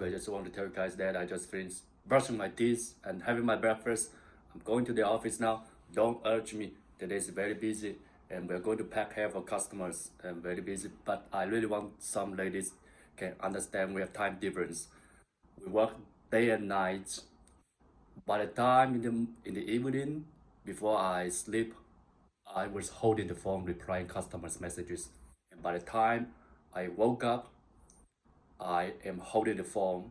Okay, I just want to tell you guys that I just finished brushing my teeth and having my breakfast. I'm going to the office now. Don't urge me. Today is very busy and we're going to pack hair for customers. I'm very busy, but I really want some ladies can understand we have time difference. We work day and night. By the time in the evening, before I sleep, I was holding the phone replying customers' messages. And by the time I woke up, I am holding the phone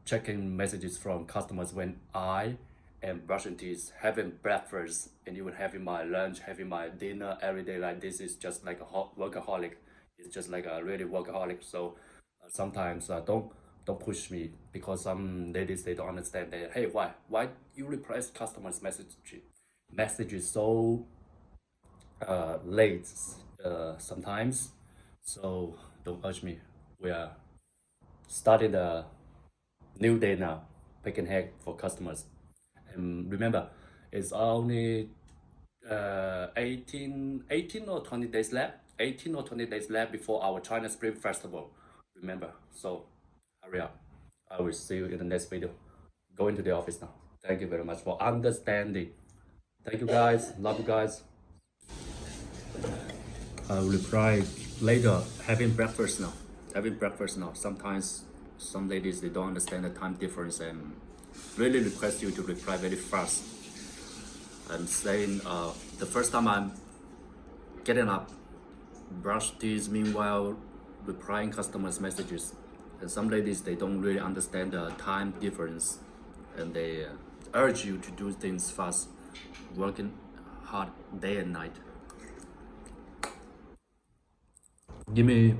checking messages from customers when I am brushing teeth, having breakfast, and even having my lunch, having my dinner every day. Like this is just like a workaholic. It's just like a really workaholic. So sometimes don't push me because some ladies they don't understand that. Hey, why you replace customers' messages so late sometimes? So don't urge me. We are starting the new day now, picking hair for customers. And remember, it's only 18 or 20 days left. 18 or 20 days left before our China Spring Festival. Remember, so hurry up. I will see you in the next video. Going to the office now. Thank you very much for understanding. Thank you guys. Love you guys. I will reply later. Having breakfast now. Having breakfast now. Sometimes some ladies they don't understand the time difference and really request you to reply very fast. I'm saying the first time I'm getting up, brush teeth, meanwhile replying customers' messages. And some ladies they don't really understand the time difference and they urge you to do things fast, working hard day and night. Give me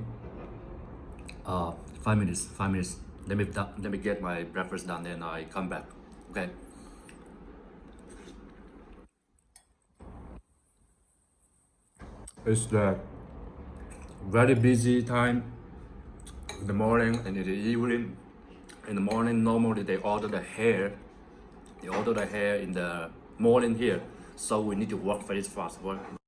5 minutes. 5 minutes. Let me get my breakfast done, then I come back. Okay. It's the very busy time in the morning and in the evening. In the morning, normally they order the hair. They order the hair in the morning here, so we need to work very fast.